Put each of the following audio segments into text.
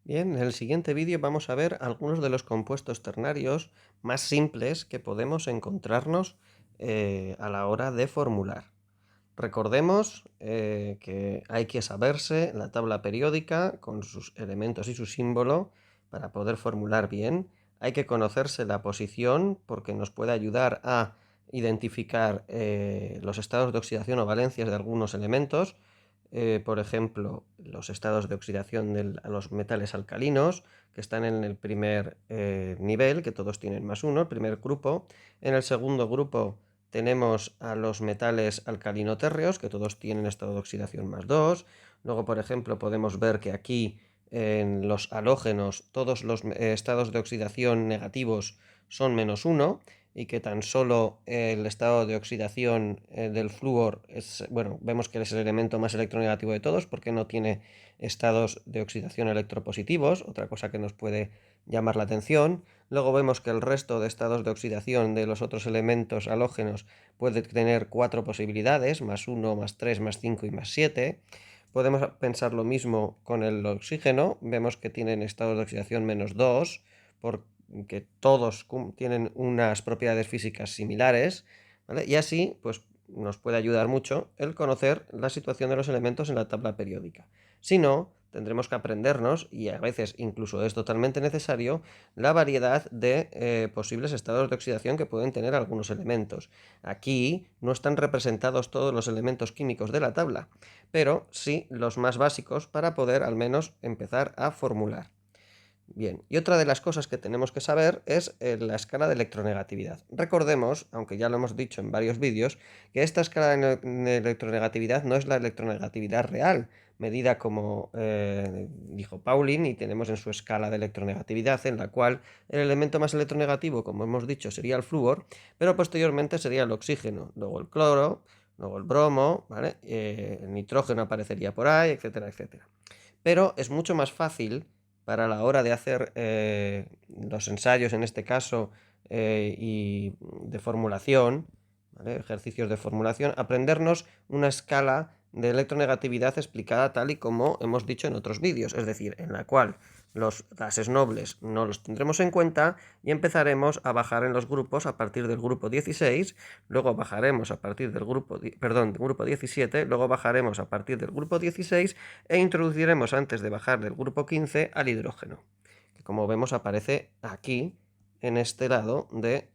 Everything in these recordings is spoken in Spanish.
Bien, en el siguiente vídeo vamos a ver algunos de los compuestos ternarios más simples que podemos encontrarnos a la hora de formular. Recordemos que hay que saberse la tabla periódica con sus elementos y su símbolo para poder formular bien. Hay que conocerse la posición porque nos puede ayudar a identificar los estados de oxidación o valencias de algunos elementos. Por ejemplo, los estados de oxidación a los metales alcalinos, que están en el primer nivel, que todos tienen +1, el primer grupo. En el segundo grupo tenemos a los metales alcalino-térreos, que todos tienen estado de oxidación +2. Luego, por ejemplo, podemos ver que aquí en los halógenos todos los estados de oxidación negativos son -1 y que tan solo el estado de oxidación del flúor es, bueno, vemos que es el elemento más electronegativo de todos porque no tiene estados de oxidación electropositivos, otra cosa que nos puede llamar la atención. Luego vemos que el resto de estados de oxidación de los otros elementos halógenos puede tener 4 posibilidades, +1, +3, +5 y +7. Podemos pensar lo mismo con el oxígeno, vemos que tienen estados de oxidación -2, porque todos tienen unas propiedades físicas similares, ¿vale? Y así, pues nos puede ayudar mucho el conocer la situación de los elementos en la tabla periódica. Si no, tendremos que aprendernos, y a veces incluso es totalmente necesario, la variedad de posibles estados de oxidación que pueden tener algunos elementos. Aquí no están representados todos los elementos químicos de la tabla, pero sí los más básicos para poder al menos empezar a formular. Bien, y otra de las cosas que tenemos que saber es la escala de electronegatividad. Recordemos, aunque ya lo hemos dicho en varios vídeos, que esta escala de electronegatividad no es la electronegatividad real, medida como dijo Pauling, y tenemos en su escala de electronegatividad, en la cual el elemento más electronegativo, como hemos dicho, sería el flúor, pero posteriormente sería el oxígeno, luego el cloro, luego el bromo, ¿vale? El nitrógeno aparecería por ahí, etcétera, etcétera. Pero es mucho más fácil para la hora de hacer los ensayos, en este caso, y de formulación, ¿vale? Ejercicios de formulación, aprendernos una escala de electronegatividad explicada tal y como hemos dicho en otros vídeos, es decir, en la cual los gases nobles no los tendremos en cuenta y empezaremos a bajar en los grupos a partir del grupo 16, luego bajaremos a partir del grupo 17, luego bajaremos a partir del grupo 16 e introduciremos antes de bajar del grupo 15 al hidrógeno, que como vemos aparece aquí en este lado de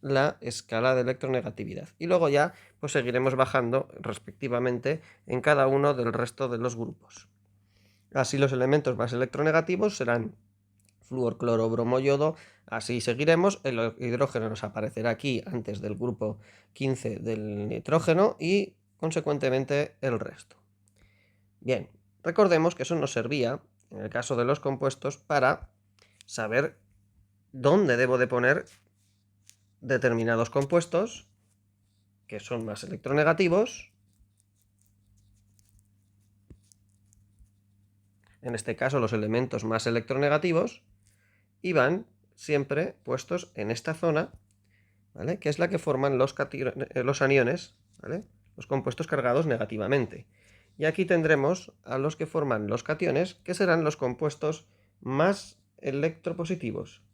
la escala de electronegatividad. Y luego ya pues seguiremos bajando respectivamente en cada uno del resto de los grupos. Así los elementos más electronegativos serán flúor, cloro, bromo, yodo. Así seguiremos. El hidrógeno nos aparecerá aquí antes del grupo 15 del nitrógeno y consecuentemente el resto. Bien, recordemos que eso nos servía, en el caso de los compuestos, para saber dónde debo de poner determinados compuestos que son más electronegativos, en este caso los elementos más electronegativos, y van siempre puestos en esta zona, ¿vale? Que es la que forman los aniones, ¿vale? Los compuestos cargados negativamente. Y aquí tendremos a los que forman los cationes, que serán los compuestos más electropositivos,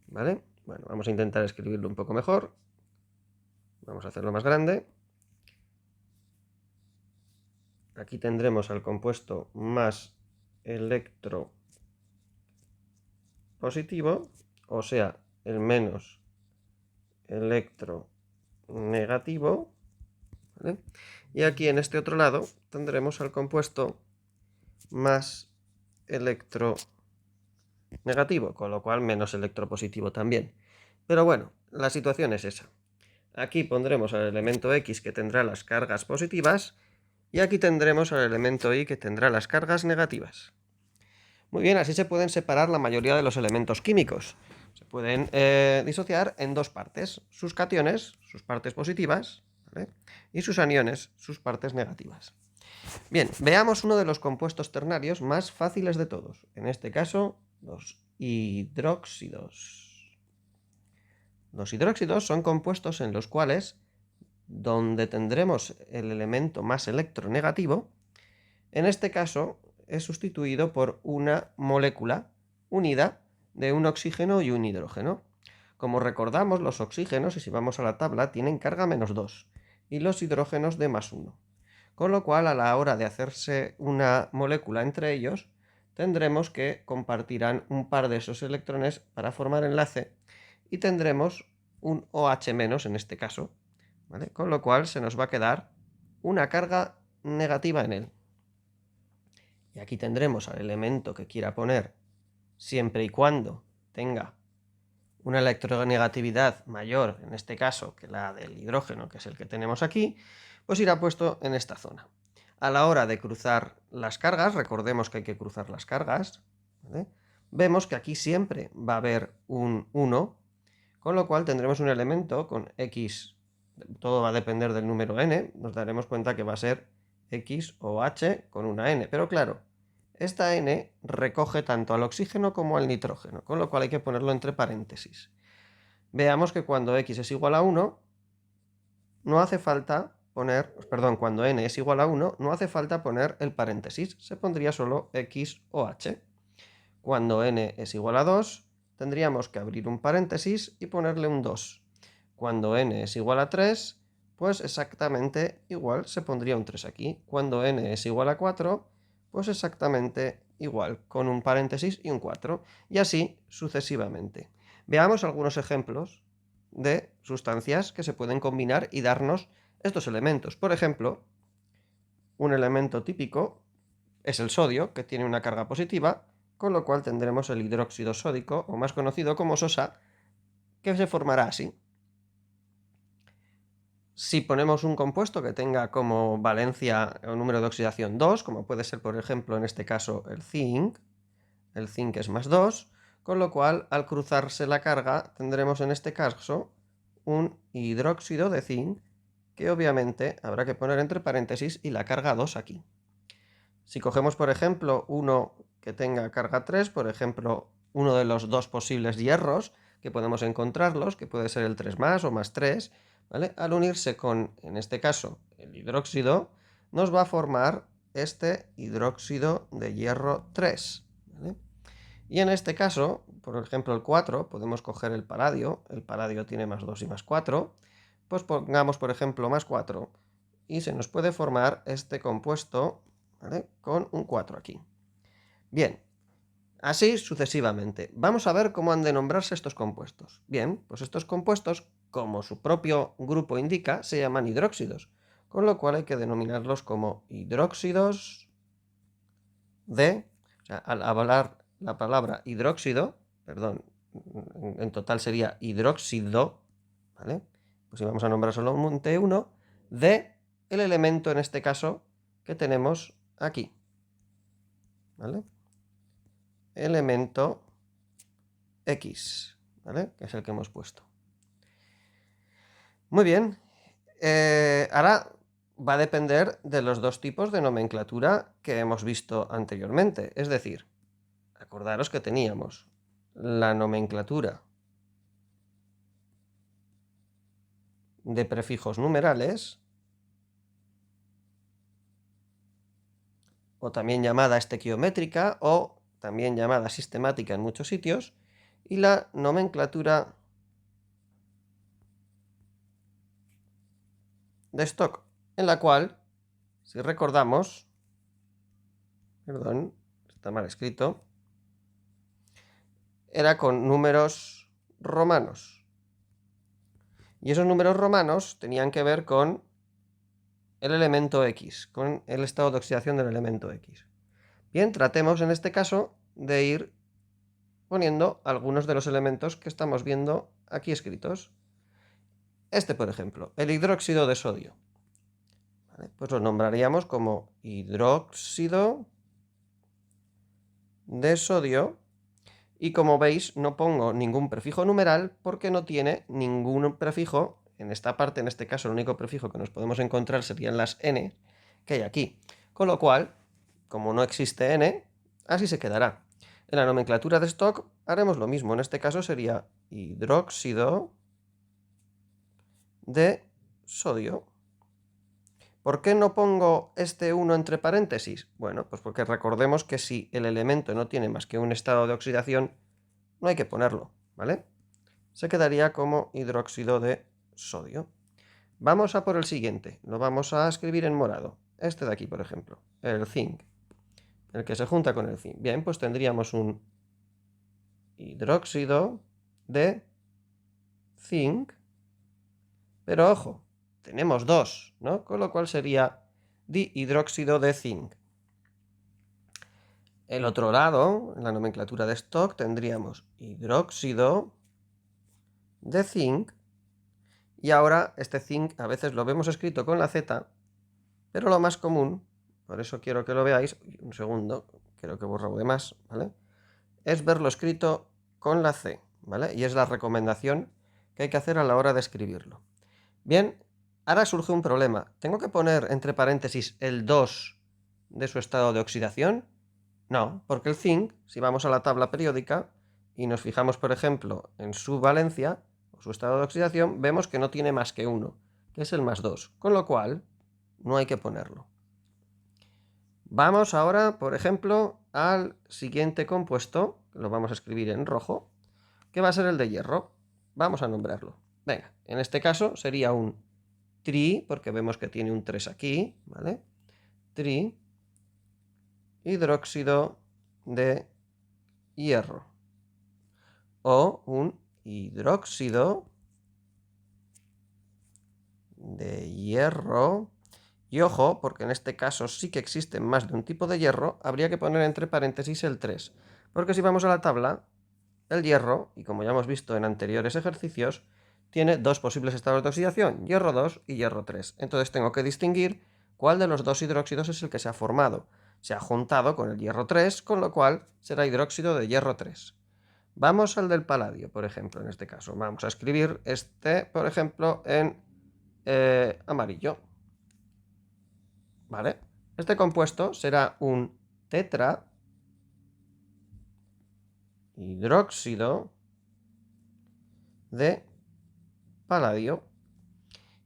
¿vale? Bueno, vamos a intentar escribirlo un poco mejor. Vamos a hacerlo más grande. Aquí tendremos al compuesto más electropositivo, o sea, el menos electronegativo, ¿vale? Y aquí en este otro lado tendremos al compuesto más electronegativo, con lo cual menos electropositivo también. Pero bueno, la situación es esa. Aquí pondremos al elemento X que tendrá las cargas positivas y aquí tendremos al elemento Y que tendrá las cargas negativas. Muy bien, así se pueden separar la mayoría de los elementos químicos. Se pueden disociar en dos partes, sus cationes, sus partes positivas, ¿vale? Y sus aniones, sus partes negativas. Bien, veamos uno de los compuestos ternarios más fáciles de todos, en este caso los hidróxidos. Los hidróxidos son compuestos en los cuales, donde tendremos el elemento más electronegativo, En este caso es sustituido por una molécula unida de un oxígeno y un hidrógeno. Como recordamos, los oxígenos, y si vamos a la tabla, tienen carga -2 y los hidrógenos de +1. Con lo cual, a la hora de hacerse una molécula entre ellos, tendremos que compartirán un par de esos electrones para formar enlace y tendremos un OH- en este caso, ¿vale? Con lo cual se nos va a quedar una carga negativa en él. Y aquí tendremos al elemento que quiera poner, siempre y cuando tenga una electronegatividad mayor, en este caso, que la del hidrógeno, que es el que tenemos aquí, pues irá puesto en esta zona. A la hora de cruzar las cargas, recordemos que hay que cruzar las cargas, ¿vale? Vemos que aquí siempre va a haber un 1, con lo cual tendremos un elemento con X, todo va a depender del número n, nos daremos cuenta que va a ser X o H con una n, pero claro, esta n recoge tanto al oxígeno como al nitrógeno, con lo cual hay que ponerlo entre paréntesis. Veamos que cuando x es igual a 1, no hace falta poner, perdón, cuando n es igual a 1, no hace falta poner el paréntesis, se pondría solo x o h. Cuando n es igual a 2, tendríamos que abrir un paréntesis y ponerle un 2. Cuando n es igual a 3, pues exactamente igual se pondría un 3 aquí. Cuando n es igual a 4, pues exactamente igual, con un paréntesis y un 4. Y así sucesivamente. Veamos algunos ejemplos de sustancias que se pueden combinar y darnos estos elementos. Por ejemplo, un elemento típico es el sodio, que tiene una carga positiva, con lo cual tendremos el hidróxido sódico, o más conocido como sosa, que se formará así. Si ponemos un compuesto que tenga como valencia o número de oxidación 2, como puede ser por ejemplo en este caso el zinc es +2, con lo cual al cruzarse la carga tendremos en este caso un hidróxido de zinc, que obviamente habrá que poner entre paréntesis y la carga 2 aquí. Si cogemos por ejemplo uno que tenga carga 3, por ejemplo uno de los dos posibles hierros que podemos encontrarlos, que puede ser el 3+ o +3, ¿vale? Al unirse con, en este caso, el hidróxido, nos va a formar este hidróxido de hierro 3, ¿vale? Y en este caso, por ejemplo el 4, podemos coger el paladio tiene +2 y +4, pues pongamos por ejemplo +4 y se nos puede formar este compuesto, ¿vale? Con un 4 aquí. Bien, así sucesivamente. Vamos a ver cómo han de nombrarse estos compuestos. Bien, pues estos compuestos, como su propio grupo indica, se llaman hidróxidos, con lo cual hay que denominarlos como hidróxidos de, o sea, al hablar la palabra hidróxido, perdón, en total sería hidróxido, ¿vale? Pues si vamos a nombrar solamente uno, de el elemento en este caso que tenemos aquí, ¿vale? Elemento X, ¿vale? Que es el que hemos puesto. Muy bien. Ahora va a depender de los dos tipos de nomenclatura que hemos visto anteriormente. Es decir, acordaros que teníamos la nomenclatura de prefijos numerales, o también llamada estequiométrica, o también llamada sistemática en muchos sitios, y la nomenclatura de stock, en la cual, si recordamos, perdón, está mal escrito, era con números romanos. Y esos números romanos tenían que ver con el elemento X, con el estado de oxidación del elemento X. Bien, tratemos en este caso de ir poniendo algunos de los elementos que estamos viendo aquí escritos. Este, por ejemplo, el hidróxido de sodio. ¿Vale? Pues lo nombraríamos como hidróxido de sodio. Y como veis, no pongo ningún prefijo numeral porque no tiene ningún prefijo. En esta parte, en este caso, el único prefijo que nos podemos encontrar serían las n que hay aquí. Con lo cual, como no existe n, así se quedará. En la nomenclatura de stock haremos lo mismo. En este caso sería hidróxido de sodio. ¿Por qué no pongo este 1 entre paréntesis? Bueno, pues porque recordemos que si el elemento no tiene más que un estado de oxidación, no hay que ponerlo, ¿vale? Se quedaría como hidróxido de sodio. Vamos a por el siguiente, lo vamos a escribir en morado. Este de aquí, por ejemplo, el zinc, el que se junta con el zinc. Bien, pues tendríamos un hidróxido de zinc, pero ojo, tenemos dos, ¿no? Con lo cual sería dihidróxido de zinc. El otro lado, en la nomenclatura de Stock, tendríamos hidróxido de zinc. Y ahora este zinc a veces lo vemos escrito con la Z, pero lo más común, por eso quiero que lo veáis, un segundo, quiero que borro de más, ¿vale? Es verlo escrito con la C, ¿vale? Y es la recomendación que hay que hacer a la hora de escribirlo. Bien, ahora surge un problema. ¿Tengo que poner entre paréntesis el 2 de su estado de oxidación? No, porque el zinc, si vamos a la tabla periódica y nos fijamos, por ejemplo, en su valencia o su estado de oxidación, vemos que no tiene más que 1, que es el +2, con lo cual no hay que ponerlo. Vamos ahora, por ejemplo, al siguiente compuesto, que lo vamos a escribir en rojo, que va a ser el de hierro. Vamos a nombrarlo. Venga, en este caso sería un tri, porque vemos que tiene un 3 aquí, ¿vale? Tri hidróxido de hierro. O un hidróxido de hierro. Y ojo, porque en este caso sí que existen más de un tipo de hierro, habría que poner entre paréntesis el 3. Porque si vamos a la tabla, el hierro, y como ya hemos visto en anteriores ejercicios, tiene dos posibles estados de oxidación, hierro 2 y hierro 3. Entonces tengo que distinguir cuál de los dos hidróxidos es el que se ha formado. Se ha juntado con el hierro 3, con lo cual será hidróxido de hierro 3. Vamos al del paladio, por ejemplo, en este caso. Vamos a escribir este, por ejemplo, en amarillo. ¿Vale? Este compuesto será un tetra hidróxido de paladio.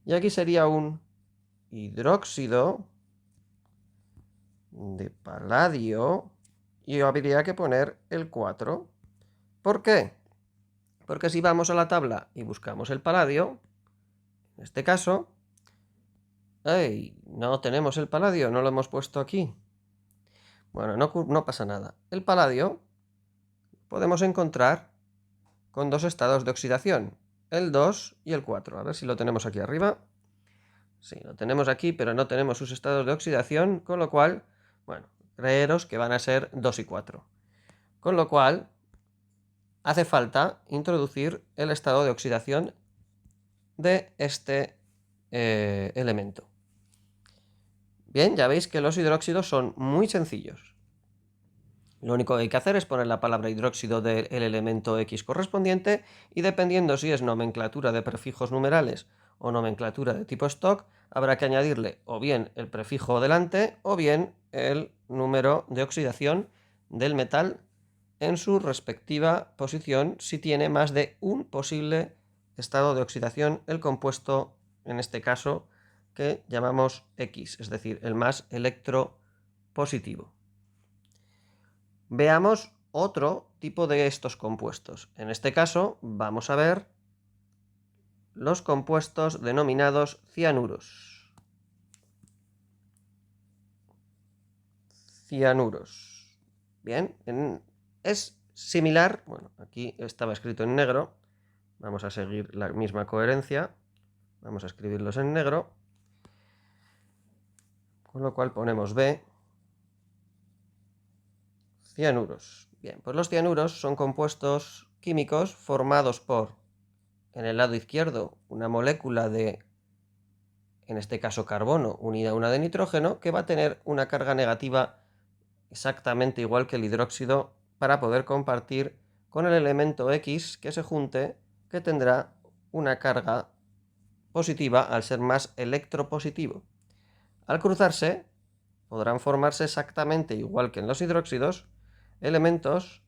Y aquí sería un hidróxido de paladio. Y habría que poner el 4. ¿Por qué? Porque si vamos a la tabla y buscamos el paladio, en este caso, ¡ay! No tenemos el paladio, no lo hemos puesto aquí. Bueno, no pasa nada. El paladio podemos encontrar con dos estados de oxidación, el 2 y el 4. A ver si lo tenemos aquí arriba. Sí, lo tenemos aquí, pero no tenemos sus estados de oxidación, con lo cual, bueno, creeros que van a ser 2 y 4. Con lo cual, hace falta introducir el estado de oxidación de este elemento. Bien, ya veis que los hidróxidos son muy sencillos. Lo único que hay que hacer es poner la palabra hidróxido del elemento X correspondiente y dependiendo si es nomenclatura de prefijos numerales o nomenclatura de tipo stock, habrá que añadirle o bien el prefijo delante o bien el número de oxidación del metal en su respectiva posición si tiene más de un posible estado de oxidación el compuesto, en este caso, que llamamos X, es decir, el más electropositivo. Veamos otro tipo de estos compuestos. En este caso vamos a ver los compuestos denominados cianuros. Cianuros. Bien, es similar, bueno, aquí estaba escrito en negro, vamos a seguir la misma coherencia, vamos a escribirlos en negro, con lo cual ponemos B, cianuros. Bien, pues los cianuros son compuestos químicos formados por, en el lado izquierdo, una molécula de, en este caso carbono, unida a una de nitrógeno, que va a tener una carga negativa exactamente igual que el hidróxido para poder compartir con el elemento X que se junte, que tendrá una carga positiva al ser más electropositivo. Al cruzarse, podrán formarse exactamente igual que en los hidróxidos, elementos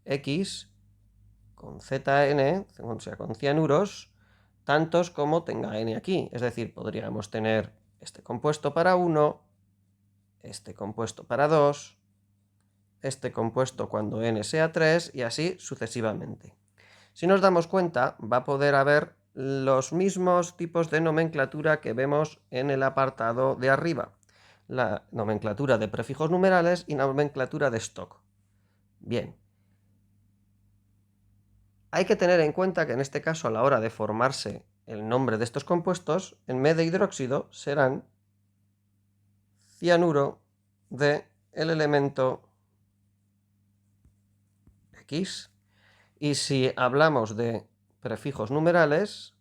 X con ZN, o sea, con cianuros, tantos como tenga N aquí. Es decir, podríamos tener este compuesto para 1, este compuesto para 2, este compuesto cuando n sea 3 y así sucesivamente. Si nos damos cuenta, va a poder haber los mismos tipos de nomenclatura que vemos en el apartado de arriba. La nomenclatura de prefijos numerales y nomenclatura de stock. Bien. Hay que tener en cuenta que en este caso, a la hora de formarse el nombre de estos compuestos, en vez de hidróxido serán cianuro de el elemento X. Y si hablamos de prefijos numerales,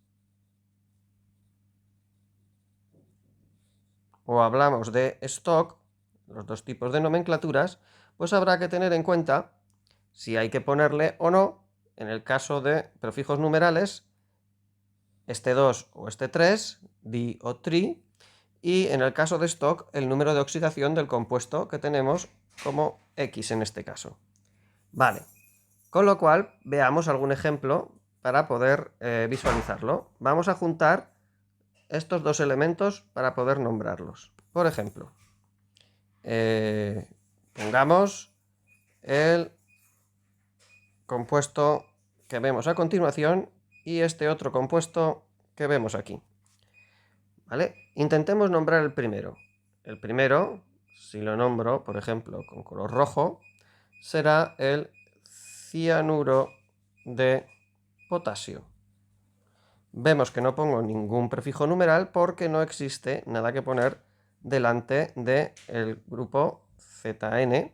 o hablamos de stock, los dos tipos de nomenclaturas, pues habrá que tener en cuenta si hay que ponerle o no, en el caso de prefijos numerales, este 2 o este 3, di o tri, y en el caso de stock, el número de oxidación del compuesto que tenemos como X en este caso. Vale, con lo cual veamos algún ejemplo para poder visualizarlo. Vamos a juntar estos dos elementos para poder nombrarlos. Por ejemplo, pongamos el compuesto que vemos a continuación y este otro compuesto que vemos aquí. ¿Vale? Intentemos nombrar el primero. El primero, si lo nombro, por ejemplo, con color rojo, será el cianuro de potasio. Vemos que no pongo ningún prefijo numeral porque no existe nada que poner delante del grupo ZN,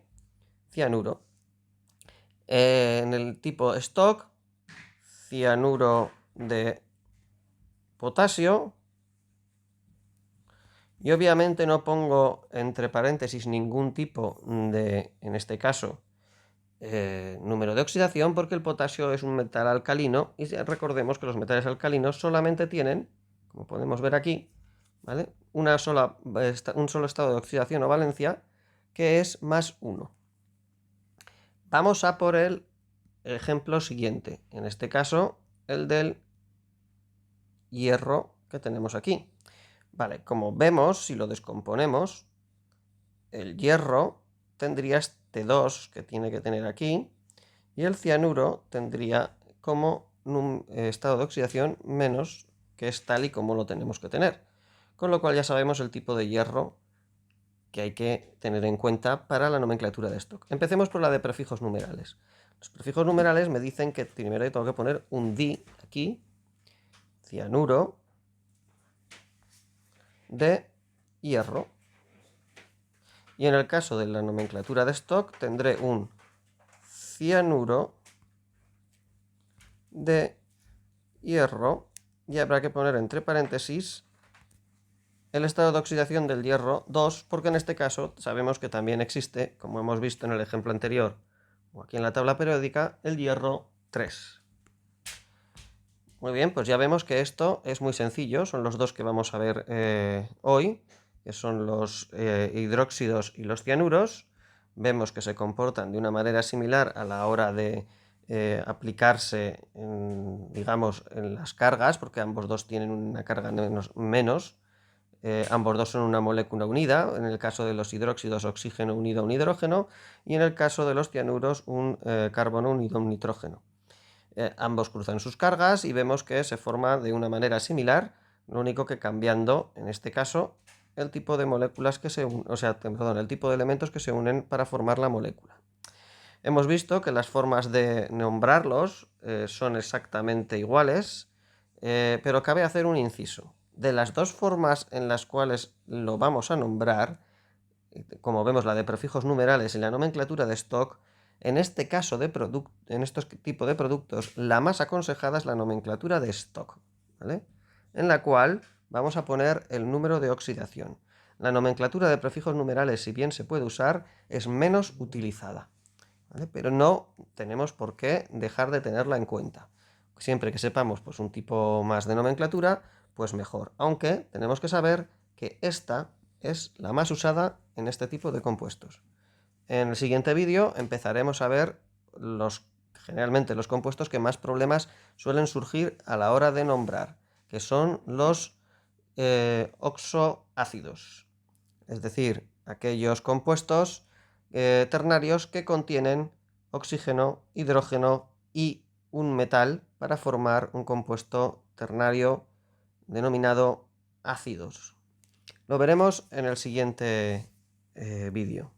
cianuro. En el tipo stock, cianuro de potasio. Y obviamente no pongo entre paréntesis ningún tipo de, en este caso, número de oxidación, porque el potasio es un metal alcalino y recordemos que los metales alcalinos solamente tienen, como podemos ver aquí, ¿vale?, un solo estado de oxidación o valencia, que es +1. Vamos a por el ejemplo siguiente, en este caso el del hierro que tenemos aquí. Vale, como vemos, si lo descomponemos, el hierro tendría este 2 que tiene que tener aquí, y el cianuro tendría como estado de oxidación menos, que es tal y como lo tenemos que tener. Con lo cual ya sabemos el tipo de hierro que hay que tener en cuenta para la nomenclatura de stock. Empecemos por la de prefijos numerales. Los prefijos numerales me dicen que primero tengo que poner un di aquí, cianuro de hierro. Y en el caso de la nomenclatura de stock tendré un cianuro de hierro y habrá que poner entre paréntesis el estado de oxidación del hierro 2, porque en este caso sabemos que también existe, como hemos visto en el ejemplo anterior o aquí en la tabla periódica, el hierro 3. Muy bien, pues ya vemos que esto es muy sencillo, son los dos que vamos a ver hoy, que son los hidróxidos y los cianuros. Vemos que se comportan de una manera similar a la hora de aplicarse, digamos, en las cargas, porque ambos dos tienen una carga menos. Ambos dos son una molécula unida, en el caso de los hidróxidos oxígeno unido a un hidrógeno y en el caso de los cianuros un carbono unido a un nitrógeno. Ambos cruzan sus cargas y vemos que se forma de una manera similar, lo único que cambiando, en este caso, el tipo de moléculas que se unen, el tipo de elementos que se unen para formar la molécula. Hemos visto que las formas de nombrarlos son exactamente iguales, pero cabe hacer un inciso. De las dos formas en las cuales lo vamos a nombrar, como vemos la de prefijos numerales y la nomenclatura de stock, en este caso en estos tipos de productos, la más aconsejada es la nomenclatura de stock, ¿vale?, en la cual vamos a poner el número de oxidación. La nomenclatura de prefijos numerales, si bien se puede usar, es menos utilizada, ¿vale?, pero no tenemos por qué dejar de tenerla en cuenta. Siempre que sepamos pues, un tipo más de nomenclatura, pues mejor. Aunque tenemos que saber que esta es la más usada en este tipo de compuestos. En el siguiente vídeo empezaremos a ver generalmente los compuestos que más problemas suelen surgir a la hora de nombrar, que son los oxoácidos, es decir, aquellos compuestos ternarios que contienen oxígeno, hidrógeno y un metal para formar un compuesto ternario denominado ácidos. Lo veremos en el siguiente vídeo.